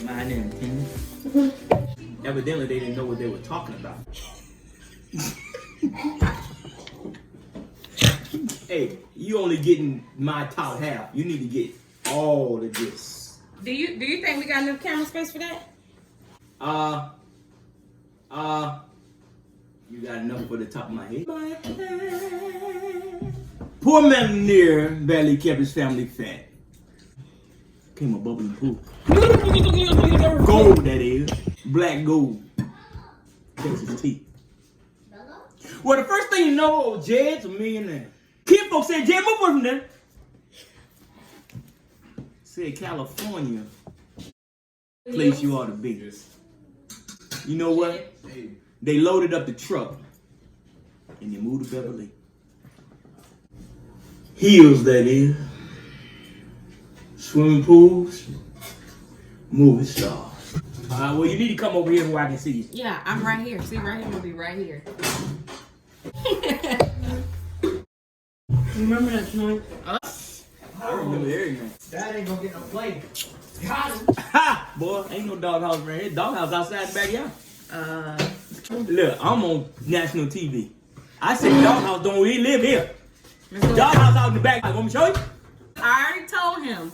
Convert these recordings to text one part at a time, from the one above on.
My name is Tina. Evidently, they didn't know what they were talking about. Hey, you only getting my top half. You need to get all of this. Do you think we got enough camera space for that? You got enough for the top of my head. Poor millionaire barely kept his family fat. Came a bubbling pool. Gold, that is. Black gold. Texas tea. Well, the first thing you know, Jed's a millionaire. Kid folks said, Jed, move away from there. Said California. Place you ought to be. You know what? They loaded up the truck and they moved to Beverly. Hills, that is. Swimming pools. Movie stars. Well, you need to come over here where I can see you. Yeah, I'm right here. See, right here, I'm gonna be right here. Remember that tonight? I remember everything. Dad ain't gonna get no play. Ha! Boy, ain't no doghouse around here. Doghouse outside the backyard. Look, I'm on national TV. I said doghouse don't really live here. Doghouse out in the back. Want me to show you? I already told him,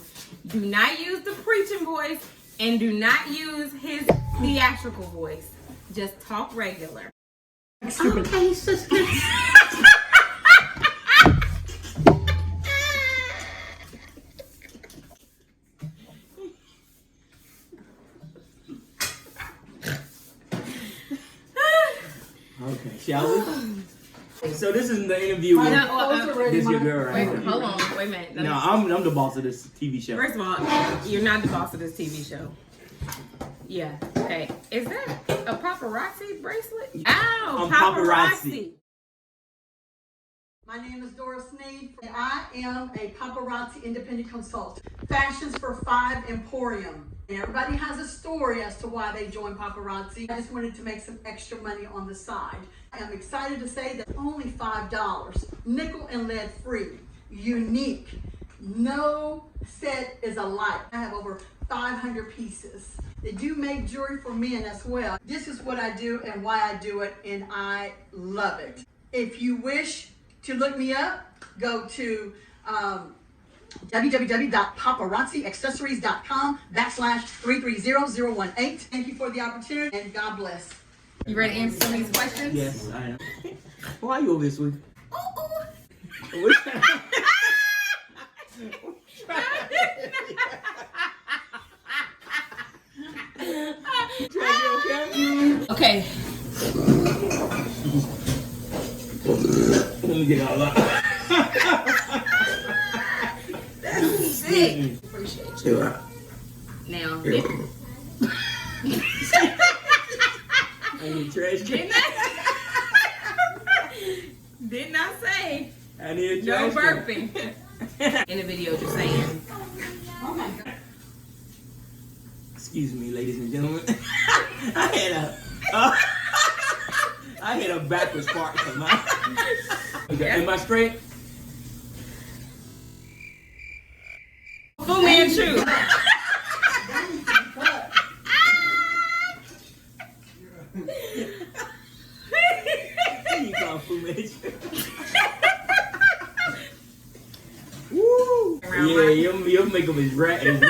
do not use the preaching voice and do not use his theatrical voice. Just talk regular. Okay, sister. Okay, shall we? So this is the interview with this your girl right Wait, here. hold on, wait a minute. No, I'm the boss of this TV show. First of all, you're not the boss of this TV show. Yeah. Okay. Is that a paparazzi bracelet? Ow, I'm paparazzi. My name is Doris Sneed. I am a paparazzi independent consultant. Fashions for Five Emporium. Everybody has a story as to why they joined paparazzi. I just wanted to make some extra money on the side. I am excited to say that only $5, nickel and lead free, unique, no set is alike. I have over 500 pieces. They do make jewelry for men as well. This is what I do and why I do it, and I love it. If you wish to look me up, go to www.paparazziaccessories.com/330018. Thank you for the opportunity and God bless. You ready to answer some of these questions? Yes, I am. Why are you over here, sweetie? Okay. Let me get all up. That's sick. Appreciate you. Now, I need trash can. Didn't I say I need a no trash burping? In the video, just saying. Oh my God. Excuse me, ladies and gentlemen. I had a backwards part come out. Am I straight? Fu Manchu. You call Fu Manchu. Woo! Yeah, your makeup is running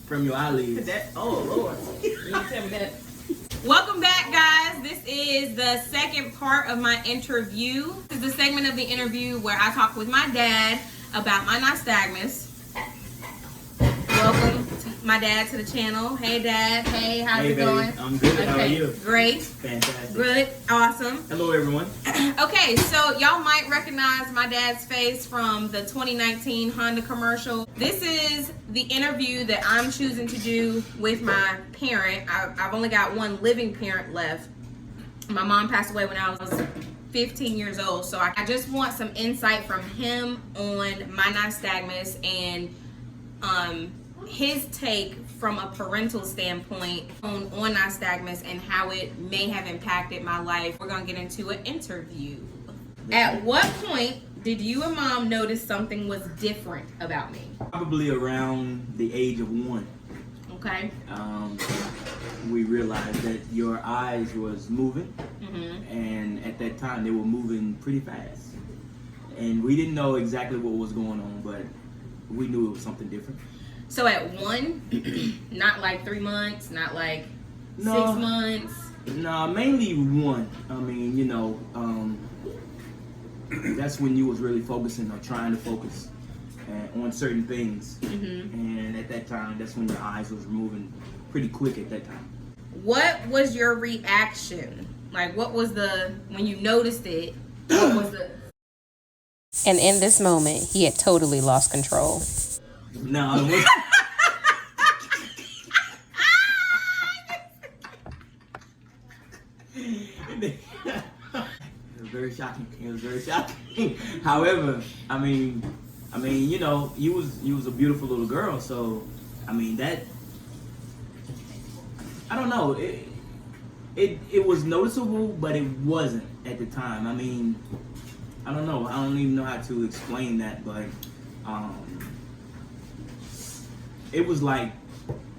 from your eyelids. Oh Lord. You didn't tell me that. Welcome back, guys. This is the second part of my interview. This is the segment of the interview where I talk with my dad about my nystagmus. Welcome my dad to the channel. Hey Dad. Hey, how's it going? I'm good. Okay, How are you? Great. Fantastic. Good. Awesome. Hello, everyone. Okay, so y'all might recognize my dad's face from the 2019 Honda commercial. This is the interview that I'm choosing to do with my parent. I've only got one living parent left. My mom passed away when I was 15 years old, so I just want some insight from him on my nystagmus and his take from a parental standpoint on nystagmus and how it may have impacted my life. We're gonna get into an interview. At what point did you and Mom notice something was different about me? Probably around the age of 1. Okay. We realized that your eyes was moving, and at that time they were moving pretty fast. And we didn't know exactly what was going on, but we knew it was something different. So at 1, not like 3 months, not like 6 months. No, mainly 1. I mean, you know, that's when you was really focusing or trying to focus on certain things. And at that time, that's when your eyes was moving pretty quick at that time. What was your reaction? Like, what was when you noticed it, what was the... And in this moment, he had totally lost control. No, it was... It was very shocking. It was very shocking. However, I mean, you know, you was a beautiful little girl, so I mean that. I don't know. It was noticeable, but it wasn't at the time. I mean, I don't know. I don't even know how to explain that, but it was like,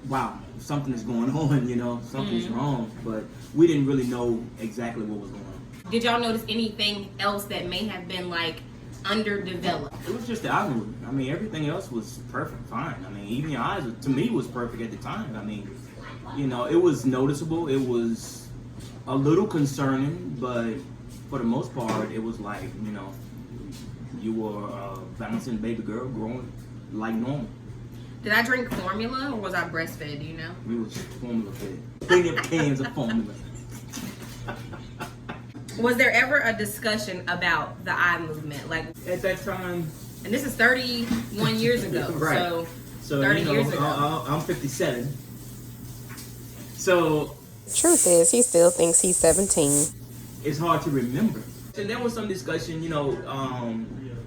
wow, something is going on. You know, something's wrong, but we didn't really know exactly what was going on. Did y'all notice anything else that may have been like underdeveloped? It was just the eye movement. I mean, everything else was perfect, fine. I mean, even your eyes, to me, was perfect at the time. I mean, you know, it was noticeable. It was a little concerning, but for the most part, it was like, you know, you were a bouncing baby girl growing like normal. Did I drink formula or was I breastfed? Do you know? We was formula fed. Bring up cans of formula. Was there ever a discussion about the eye movement? Like At that time, and this is 31 years ago. Right. So 30 you know, years ago. I'm 57. So Truth is, he still thinks he's 17. it's hard to remember. And there was some discussion, you know,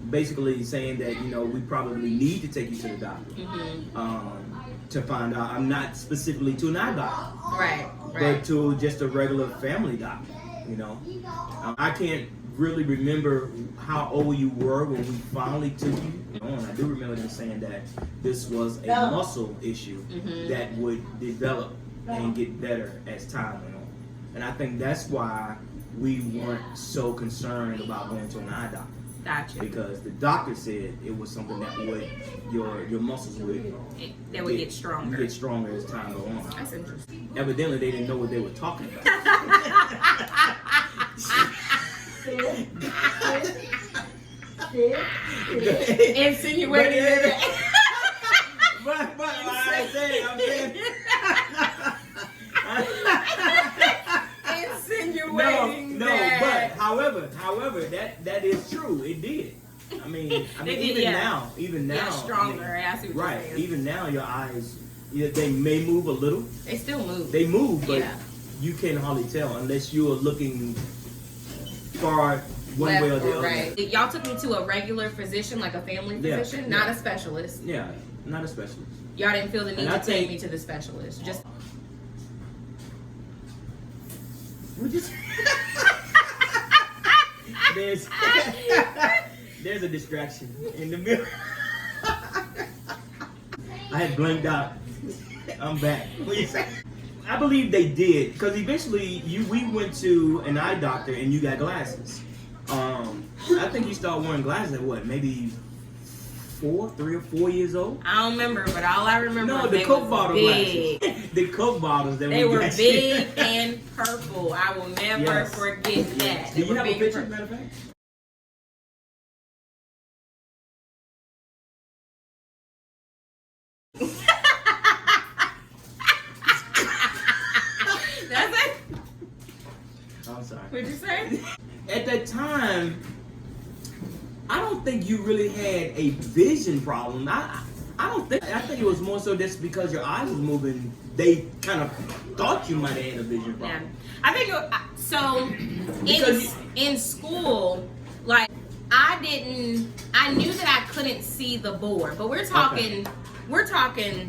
basically saying that, you know, we probably need to take you to the doctor to find out. I'm not specifically to an eye doctor, Right. but to just a regular family doctor, you know. I can't really remember how old you were when we finally took you on. I do remember them saying that this was a muscle issue that would develop and get better as time went on. And I think that's why we weren't so concerned about going to an eye doctor. Gotcha. Because the doctor said it was something that would your muscles would They would get stronger. Get stronger as time go on. That's interesting. Evidently, they didn't know what they were talking about. Insinuating that. But I'm saying. Insinuating No, that. but however, that is true. It did. I mean, even now, Yeah, stronger. I see what right. you're saying. Even now, your eyes, they may move a little. They still move. They move, but Yeah. you can't hardly tell unless you are looking far one Left way or the or other. right. Y'all took me to a regular physician, like a family Yeah, physician, not yeah. a specialist. Yeah, not a specialist. Y'all didn't feel the need And I to take think- me to the specialist. Just We just there's a distraction in the mirror. I had blanked out. I'm back. What you say? I believe they did because eventually we went to an eye doctor and you got glasses. I think you started wearing glasses at what, maybe 3 or 4 years old? I don't remember, but all I remember No, was the they Coke was bottle big. glasses. The Coke bottles that They we were got. big and purple. I will never Yes. forget that. Do They you were have a big picture, and matter of fact? That's it. I'm sorry. What'd you say? At that time, I don't think you really had a vision problem. I think it was more so just because your eyes was moving, they kind of thought you might have had a vision Yeah, problem. I think so. Because in school, like I knew that I couldn't see the board, but we're talking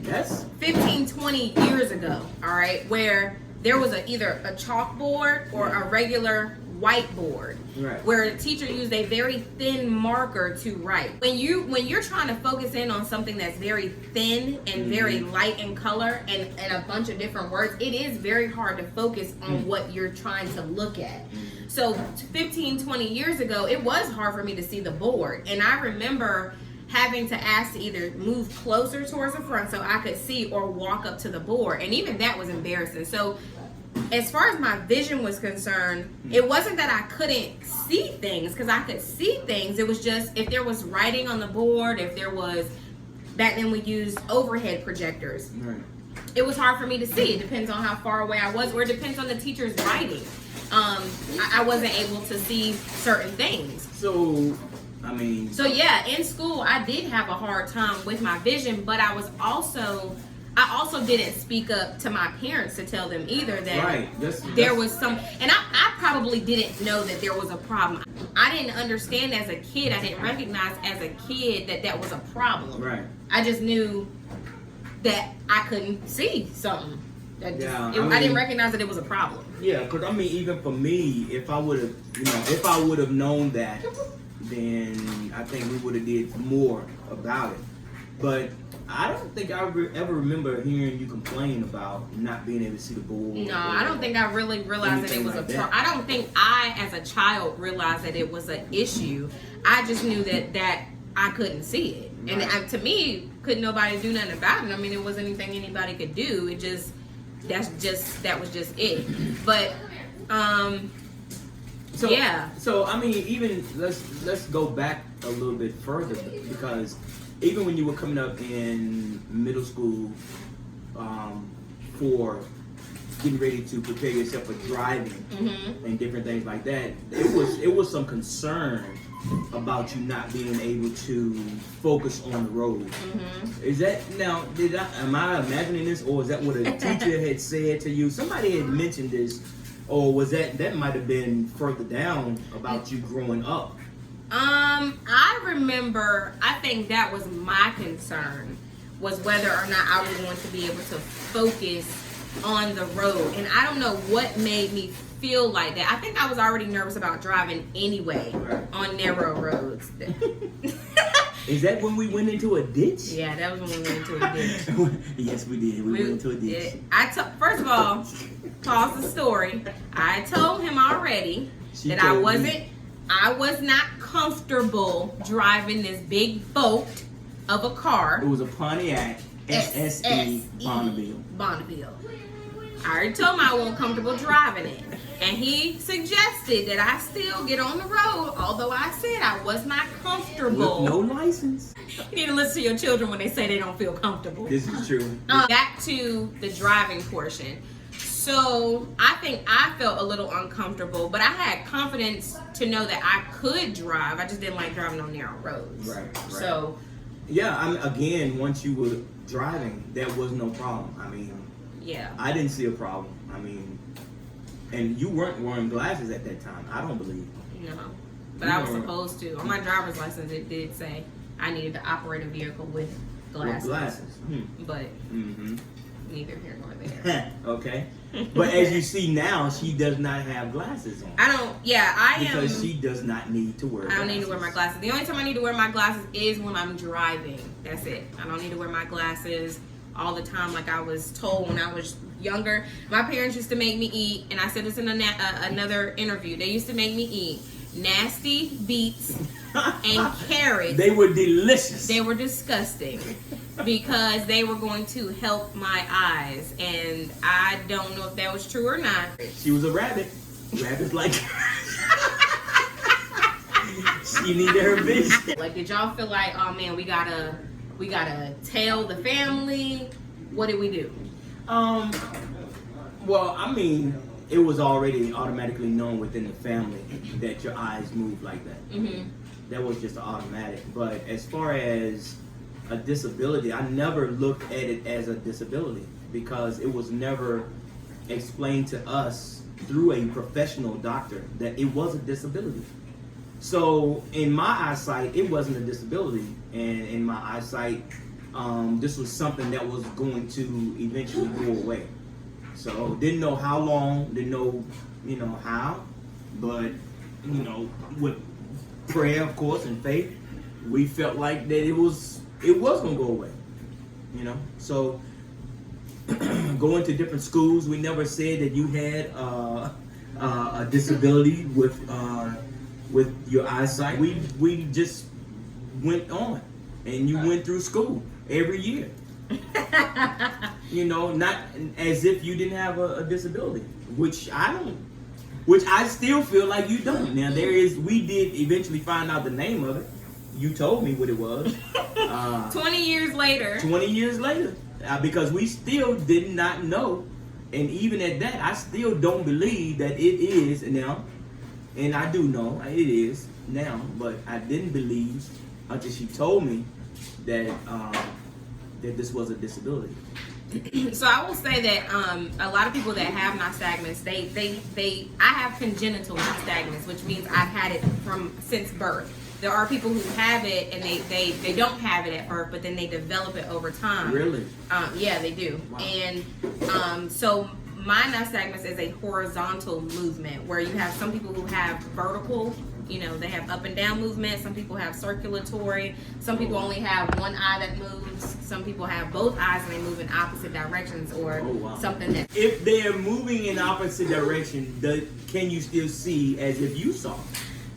Yes. 15, 20 years ago, all right, where there was either a chalkboard or a regular whiteboard, right. where the teacher used a very thin marker to write. When you're trying to focus in on something that's very thin and very light in color and a bunch of different words, it is very hard to focus on what you're trying to look at. So 15, 20 years ago, it was hard for me to see the board. And I remember having to ask to either move closer towards the front so I could see or walk up to the board. And even that was embarrassing. So as far as my vision was concerned, it wasn't that I couldn't see things, because I could see things. It was just if there was writing on the board, if there was, back then we used overhead projectors. Right. It was hard for me to see. It depends on how far away I was, or it depends on the teacher's writing. I wasn't able to see certain things. So yeah, in school I did have a hard time with my vision, but I also didn't speak up to my parents to tell them either that there was some, and I probably didn't know that there was a problem. I didn't understand as a kid, I didn't recognize as a kid that was a problem. Right. I just knew that I couldn't see something. I didn't recognize that it was a problem. Yeah, because I mean, even for me, if I would have known that, then I think we would have did more about it. But I don't think I ever remember hearing you complain about not being able to see the board. No, I don't think I really realized that it was I don't think I, as a child, realized that it was an issue. I just knew that I couldn't see it. Right. And to me, couldn't nobody do nothing about it. I mean, it wasn't anything anybody could do. That was just it. But So I mean, even let's go back a little bit further, because even when you were coming up in middle school, for getting ready to prepare yourself for driving and different things like that, it was some concern about you not being able to focus on the road. Is that, now, am I imagining this, or is that what a teacher had said to you? Somebody had mentioned this, or was that might have been further down about you growing up? I remember, I think that was my concern, was whether or not I was going to be able to focus on the road. And I don't know what made me feel like that. I think I was already nervous about driving anyway on narrow roads. Is that when we went into a ditch? Yeah, that was when we went into a ditch. Yes, we did. We went into a ditch. First of all, pause the story. I told him already that I was not comfortable driving this big boat of a car. It was a Pontiac SSE Bonneville. I already told him I wasn't comfortable driving it. And he suggested that I still get on the road, although I said I was not comfortable. With no license. You need to listen to your children when they say they don't feel comfortable. This is true. Back to the driving portion. So I think I felt a little uncomfortable, but I had confidence to know that I could drive. I just didn't like driving on narrow roads. Right. So yeah, again, once you were driving, that was no problem. I mean, yeah, I didn't see a problem. I mean, and you weren't wearing glasses at that time, I don't believe. No, but I was supposed to. On my driver's license, it did say I needed to operate a vehicle with glasses. With glasses. But neither here nor there. Okay. But as you see now, she does not have glasses on. Because she does not need to wear glasses. I don't need to wear my glasses. The only time I need to wear my glasses is when I'm driving. That's it. I don't need to wear my glasses all the time like I was told when I was younger. My parents used to make me eat, and I said this in another interview, they used to make me eat nasty beets and carrots. They were delicious. They were disgusting because they were going to help my eyes, and I don't know if that was true or not. She was a rabbit. Rabbits like she needed her vision. Like, did y'all feel like, oh man, we gotta tell the family? What did we do? Well, I mean, it was already automatically known within the family that your eyes move like that. That was just automatic. But as far as a disability, I never looked at it as a disability because it was never explained to us through a professional doctor that it was a disability. So in my eyesight, it wasn't a disability, and in my eyesight, this was something that was going to eventually go away. So didn't know how long, didn't know, how, But you know, with prayer, of course, and faith, we felt like that it was gonna go away. You know, so going to different schools, we never said that you had a disability with your eyesight. We just went on, and you went through school every year. You know, not as if you didn't have a disability, which I still feel like you don't. Now we did eventually find out the name of it. You told me what it was. 20 years later. 20 years later, because we still did not know, and even at that, I still don't believe that it is now. And I do know it is now, but I didn't believe until she told me that that this was a disability. So I will say that a lot of people that have nystagmus, I have congenital nystagmus, which means I've had it since birth. There are people who have it and they don't have it at birth, but then they develop it over time. Really? Yeah, they do. Wow. And so my nystagmus is a horizontal movement where you have some people who have vertical, you know, they have up and down movement. Some people have circulatory. Some people only have one eye that moves. Some people have both eyes and they move in opposite directions, or something that. If they're moving in opposite direction, can you still see as if you saw?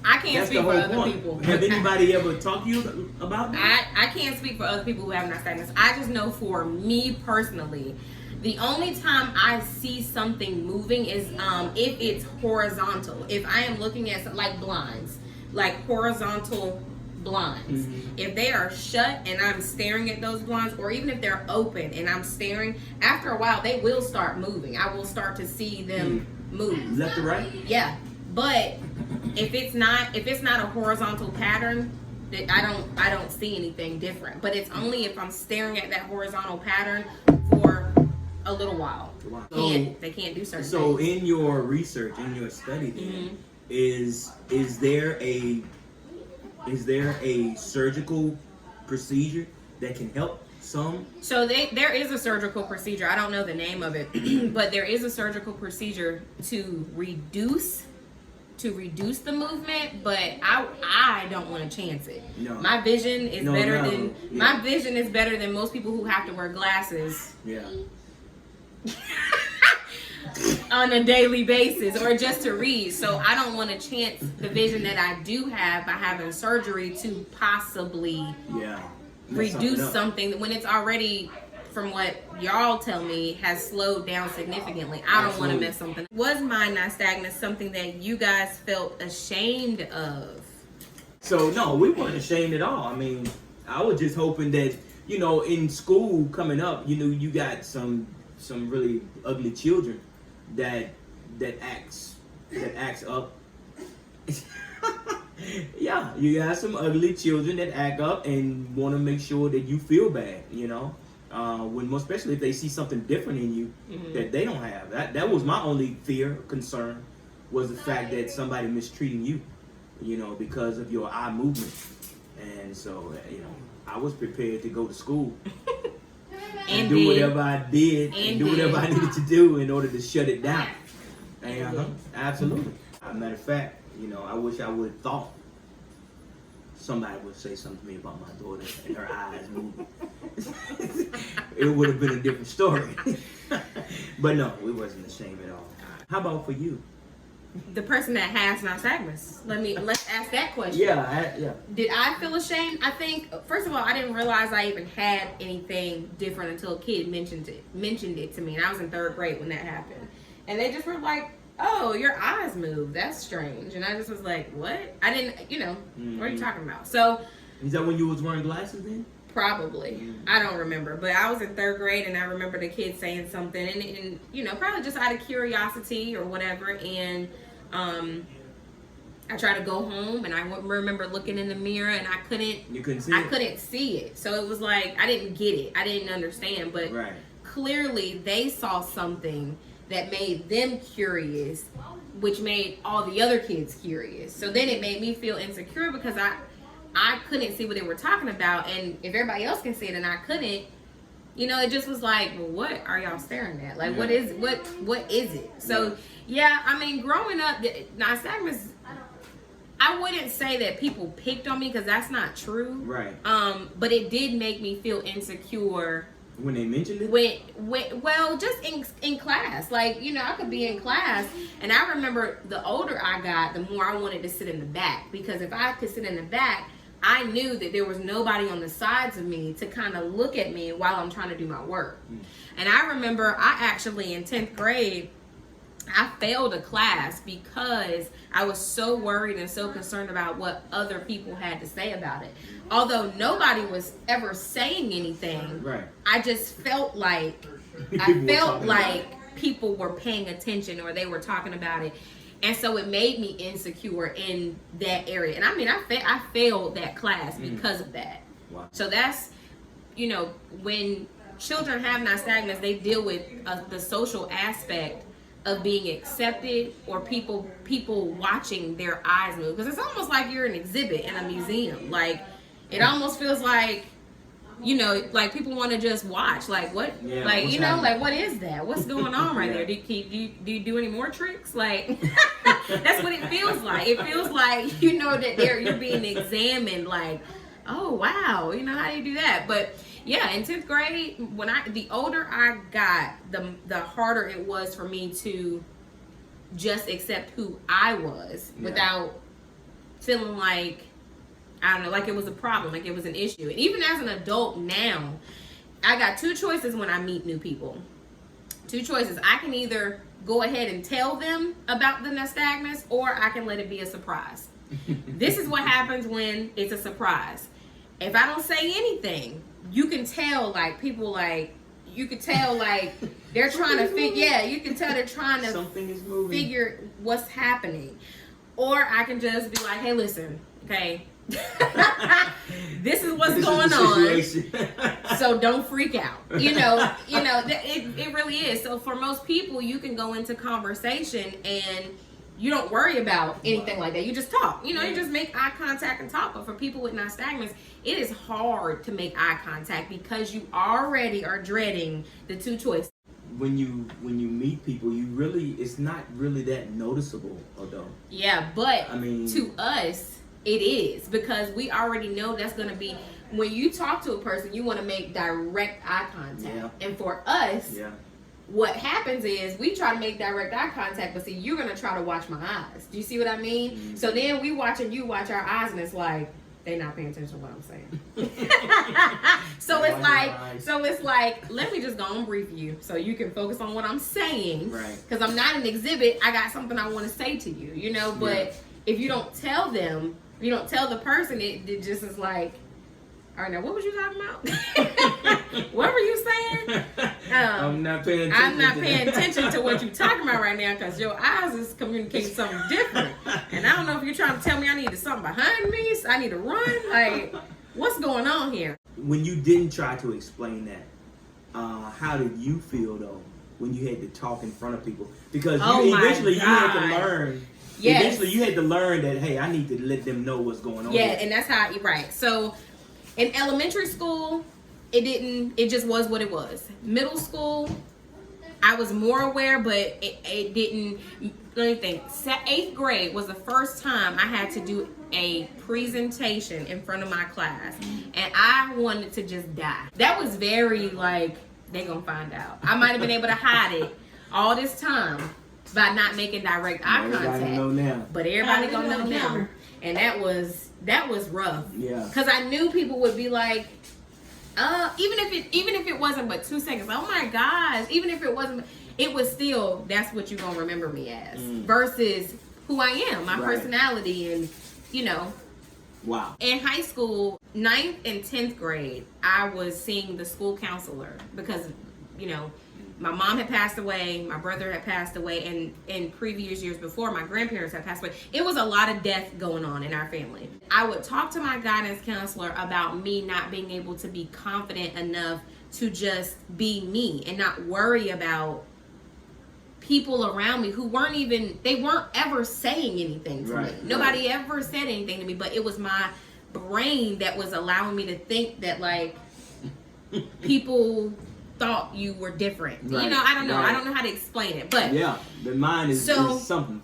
I can't speak for other people. Have anybody ever talked to you about that? I can't speak for other people who have nystagmus. I just know for me personally, the only time I see something moving is if it's horizontal. If I am looking at like blinds, like horizontal blinds. Mm-hmm. If they are shut and I'm staring at those blinds, or even if they're open and I'm staring, after a while they will start moving. I will start to see them move. Left to right? Yeah. But if it's not a horizontal pattern, I don't see anything different. But it's only if I'm staring at that horizontal pattern for a little while. Wow. They can't do certain so things. In your research, in your study, then, is there a surgical procedure that can help some? So there is a surgical procedure. I don't know the name of it, but there is a surgical procedure to reduce the movement, but I don't want to chance it. No. My vision is my vision is better than most people who have to wear glasses. Yeah. On a daily basis, or just to read. So I don't want to chance the vision that I do have by having surgery to possibly reduce something when it's already, from what y'all tell me, has slowed down significantly. I don't want to mess something. Was my nystagmus something that you guys felt ashamed of? So no, we weren't ashamed at all. I mean, I was just hoping that, you know, in school coming up, you know, you got some really ugly children that acts up. Yeah, you got some ugly children that act up and want to make sure that you feel bad, you know. Especially if they see something different in you that they don't have. That was my only concern, was the fact that somebody mistreating you, you know, because of your eye movement. And so, you know, I was prepared to go to school and do whatever I did and do whatever I needed to do in order to shut it down. And absolutely. As a matter of fact, you know, I wish I would have thought somebody would say something to me about my daughter and her eyes moving. It would have been a different story. But no, we wasn't ashamed at all. How about for you? The person that has nystagmus. Let's ask that question. Yeah. Did I feel ashamed? I think, first of all, I didn't realize I even had anything different until a kid mentioned it to me, and I was in 3rd grade when that happened. And they just were like, "Oh, your eyes move. That's strange." And I just was like, "What?" I didn't, you know, what are you talking about? So, is that when you was wearing glasses then? Probably. I don't remember. But I was in 3rd grade, and I remember the kid saying something, and you know, probably just out of curiosity or whatever. And I tried to go home, and I remember looking in the mirror, and I couldn't see it. So it was like, I didn't get it. I didn't understand. But clearly they saw something that made them curious, which made all the other kids curious. So then it made me feel insecure because I couldn't see what they were talking about, and if everybody else can see it and I couldn't, You know, it just was like, well, what are y'all staring at? Like, what is it? So, yeah, I mean, growing up, nystagmus, I wouldn't say that people picked on me because that's not true. Right. But it did make me feel insecure. When they mentioned it? Well, just in class. Like, you know, I could be in class, and I remember the older I got, the more I wanted to sit in the back. Because if I could sit in the back, I knew that there was nobody on the sides of me to kind of look at me while I'm trying to do my work. And I remember I actually, in 10th grade, I failed a class because I was so worried and so concerned about what other people had to say about it. Although nobody was ever saying anything, right. I just felt like people were paying attention or they were talking about it. And so it made me insecure in that area. And I mean, I failed that class because of that. Wow. So that's, you know, when children have nystagmus, they deal with the social aspect of being accepted or people watching their eyes move. Because it's almost like you're an exhibit in a museum. Like, it almost feels like, you know, like people want to just watch. Like, what? Yeah, like, you know, happening? like, what is that? What's going on right there? Do you do any more tricks? Like, that's what it feels like. It feels like, you know, that you're being examined. Like, oh, wow. You know, how do you do that? But yeah, in 10th grade, the older I got, the harder it was for me to just accept who I was without feeling like, I don't know, like it was a problem, like it was an issue. And even as an adult now, I got two choices when I meet new people. Two choices. I can either go ahead and tell them about the nystagmus, or I can let it be a surprise. This is what happens when it's a surprise. If I don't say anything, you can tell, like, people, like, you can tell, like, they're trying to figure, you can tell they're trying to figure what's happening. Or I can just be like, hey, listen, okay, this is what's going on, so don't freak out. You know, it really is. So for most people, you can go into conversation and you don't worry about anything like that. You just talk. You know, you just make eye contact and talk. But for people with nystagmus, it is hard to make eye contact because you already are dreading the two choices. When you meet people, it's not really that noticeable, although. Yeah, but I mean, to us, it is, because we already know that's going to be, when you talk to a person, you want to make direct eye contact. Yeah. And for us, what happens is we try to make direct eye contact, but see, you're going to try to watch my eyes. Do you see what I mean? Mm-hmm. So then we watching you watch our eyes, and it's like, they're not paying attention to what I'm saying. So it's like, let me just go and brief you so you can focus on what I'm saying. Right. Because I'm not an exhibit. I got something I want to say to you, you know, but if you don't tell them, you don't tell the person, it just is like, all right, now what was you talking about? What were you saying? I'm not paying attention to what you're talking about right now, because your eyes is communicating something different. And I don't know if you're trying to tell me I need something behind me, so I need to run. Like, what's going on here? When you didn't try to explain that, how did you feel, though, when you had to talk in front of people? Because eventually you had to learn. Yes. Eventually you had to learn that, hey, I need to let them know what's going on. Yeah, and that's how, right. So in elementary school, it just was what it was. Middle school, I was more aware, but it didn't, let me think. 8th grade was the first time I had to do a presentation in front of my class, and I wanted to just die. That was very, like, they gonna find out. I might have been able to hide it all this time by not making direct eye contact. Know now. But everybody gonna know now. And that was rough. Yeah. Because I knew people would be like, even if it wasn't but 2 seconds, oh my gosh, even if it wasn't, it was still, that's what you're gonna remember me as. Versus who I am, my personality, and you know. Wow. In high school, 9th and 10th grade, I was seeing the school counselor because, you know, my mom had passed away, my brother had passed away, and in previous years before, my grandparents had passed away. It was a lot of death going on in our family. I would talk to my guidance counselor about me not being able to be confident enough to just be me and not worry about people around me who weren't ever saying anything to me. Nobody ever said anything to me, but it was my brain that was allowing me to think that, like, people thought you were different. Right, You know, I don't know. right. I don't know how to explain it, but Yeah, the mind is something.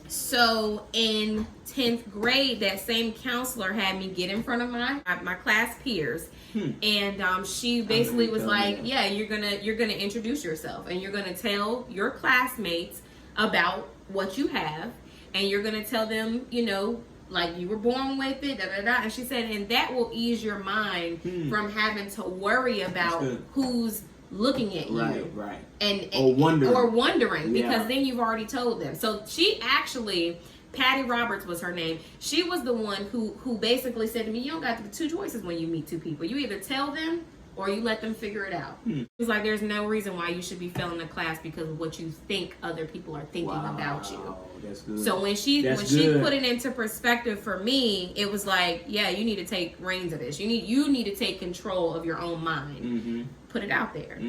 So in 10th grade, that same counselor had me get in front of my class peers, and she basically was like, "Yeah, you're gonna introduce yourself, and you're gonna tell your classmates about what you have, and you're gonna tell them, you know, like you were born with it, da da da." And she said, and that will ease your mind from having to worry about who's looking at you, right, and or wondering, because then you've already told them. So she actually, Patty Roberts was her name. She was the one who basically said to me, "You don't got the two choices when you meet two people. You either tell them or you let them figure it out." It was like, there's no reason why you should be failing the class because of what you think other people are thinking about you. That's good. So when she put it into perspective for me, it was like, yeah, you need to take reins of this. You need to take control of your own mind. Put it out there.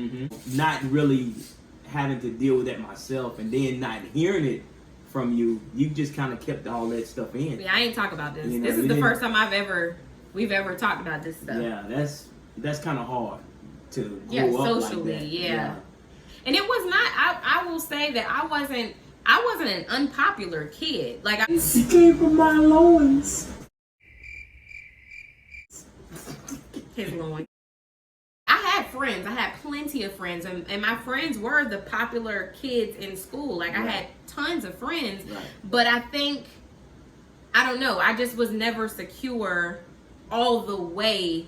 Not really having to deal with that myself, and then not hearing it from you. You just kind of kept all that stuff in. Yeah, I ain't talk about this. You know, this is the first time we've ever talked about this stuff. Yeah, that's kind of hard to grow Yeah, up socially, like that. yeah. And it was not. I will say that I wasn't an unpopular kid. Like She came from my loins. His loin. I had friends. I had plenty of friends, and my friends were the popular kids in school. Like I had tons of friends, but I think, I don't know, I just was never secure all the way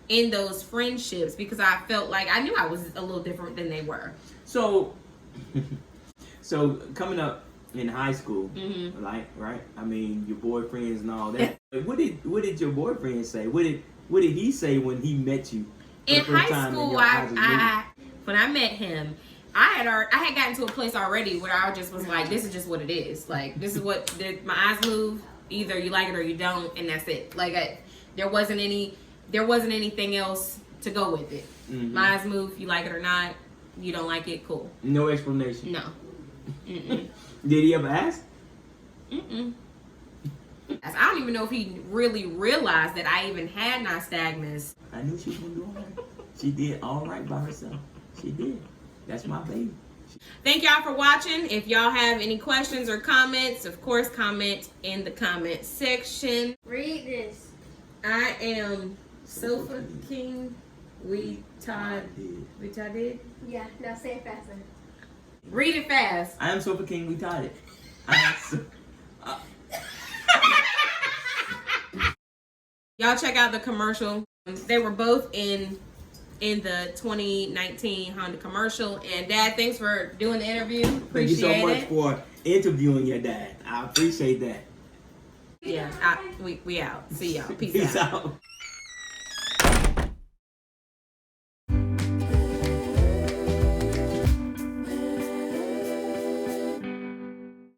in those friendships because I felt like I knew I was a little different than they were. So coming up in high school, right? I mean, your boyfriends and all that. What did your boyfriend say? What did he say when he met you? In high school, when I met him, I had gotten to a place already where I just was like, this is just what it is. Like, this is what my eyes move. Either you like it or you don't, and that's it. Like, there wasn't anything else to go with it. My eyes move. You like it or not. You don't like it. Cool. No explanation. No. Did he ever ask? I don't even know if he really realized that I even had nystagmus. I knew she was gonna do all right. She did all right by herself. She did. That's my baby. Thank y'all for watching. If y'all have any questions or comments, of course, comment in the comment section. Read this. I am Sofa King. We tied. Yeah, now say it faster. Read it fast. I am Sofa King. We tied it. Y'all check out the commercial. They were both in the 2019 Honda commercial. And Dad, thanks for doing the interview. Thank you so much it. for interviewing your dad. I appreciate that. Yeah, we out. See y'all. Peace out. out.